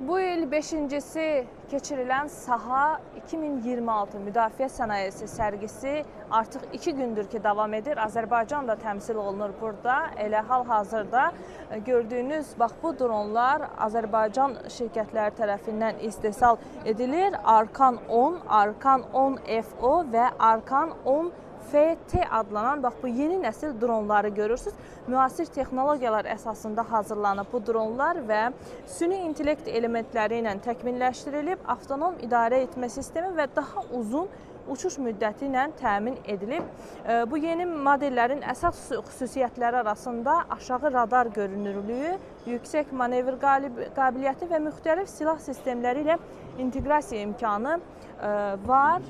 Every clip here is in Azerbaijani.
Bu il 5-incisi keçirilən Saha 2026 Müdafiə Sənayesi sərgisi artıq 2 gündür ki davam edir. Azərbaycan da təmsil olunur burada. Elə hal-hazırda gördüyünüz bax bu dronlar Azərbaycan şirkətləri tərəfindən istehsal edilir. Arkan 10, Arkan 10 FO və Arkan 10 FT adlanan bax bu yeni nəsil dronları görürsünüz. Müasir texnologiyalar əsasında hazırlanıb bu dronlar və süni intellekt elementləri ilə təkmilləşdirilib, avtonom idarə etmə sistemi və daha uzun uçuş müddəti ilə təmin edilib. Bu yeni modellərin əsas xüsusiyyətləri arasında aşağı radar görünürlüyü, yüksək manevr qabiliyyəti və müxtəlif silah sistemləri ilə inteqrasiya imkanı var.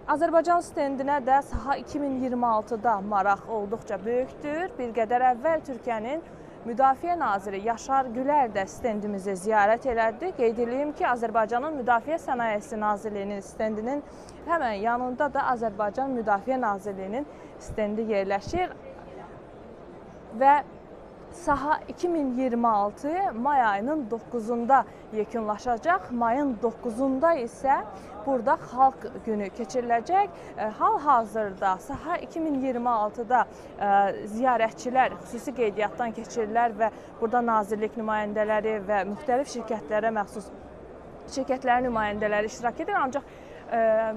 Azərbaycan stendinə də Saha 2026-da maraq olduqca böyükdür. Bir qədər əvvəl Türkiyənin Müdafiə Naziri Yaşar Gülər də stendimizi ziyarət elədi. Qeyd edeyim ki, Azərbaycanın Müdafiə Sənayesi Nazirliyinin stendinin həmən yanında da Azərbaycan Müdafiə Nazirliyinin stendi yerləşir. Və Saha 2026 may ayının 9-unda yekunlaşacaq. Mayın 9-unda isə burada Xalq Günü keçiriləcək. Hal-hazırda Saha 2026-da ziyarətçilər xüsusi qeydiyyatdan keçirirlər və burada nazirlik nümayəndələri və müxtəlif şirkətlərə məxsus şirkətlərin nümayəndələri iştirak edir. Ancaq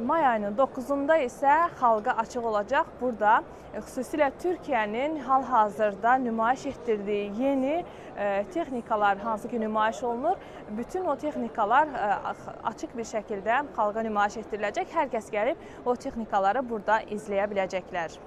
may ayının 9-unda isə xalqa açıq olacaq. Burada xüsusilə Türkiyənin hal-hazırda nümayiş etdirdiyi yeni texnikalar hansı ki nümayiş olunur, bütün o texnikalar açıq bir şəkildə xalqa nümayiş etdiriləcək. Hər kəs gəlib o texnikaları burada izləyə biləcəklər.